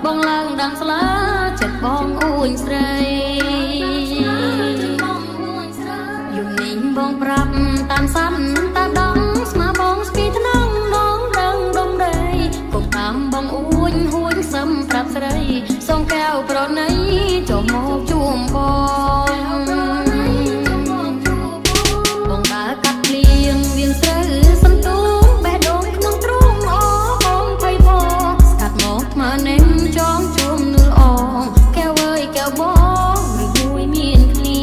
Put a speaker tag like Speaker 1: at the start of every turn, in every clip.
Speaker 1: បងឡើងដាំស្លាចិត្តបងអួយស្រីយំនេះបងប្រាប់តាមសាន់តាដងស្មាបងស្ពីថ្នងនងរងដុំដីគុំតាមបងអួយហួយសឹមប្រាប់ស្រីសងកែវប្រណីចូលមកជួមបងដើរកាត់លៀងវៀងស្រូវសំទូបេះដូងក្នុងទ្រូងអបងភ័យពោស្កាត់មកថ្មនេះចងជួមនឺអងកែវអើយកែវបងឬមួយមានគ្នា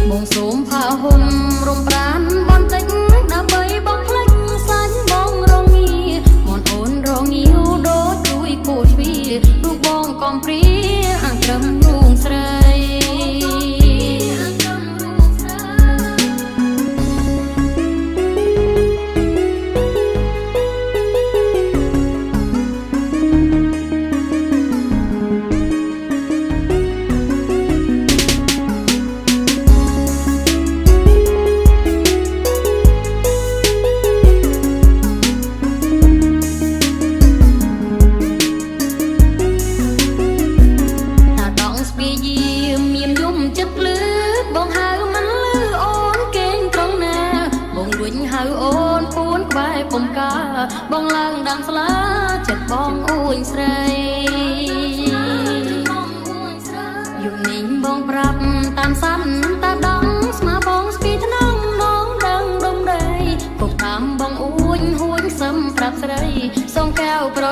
Speaker 1: បងសូមផាហុំរំប្រានបន្តិចដើម្បីបងផ្លេចសាច់បងរងាមនអូនរងាវដូចជួយពូជវារូបបងកំព្រាអាងត្រឹមរូងស្រីបងឡើងដាំស្លាចិត្តបងអួយស្រីយំនេះបងប្រាប់តាមសាន់តាដងស្មាបងស្ពីថ្នងនងរងដុំដីគុកតាមបងអួយហួយសឹមប្រាប់ស្រីសងកែវប្រ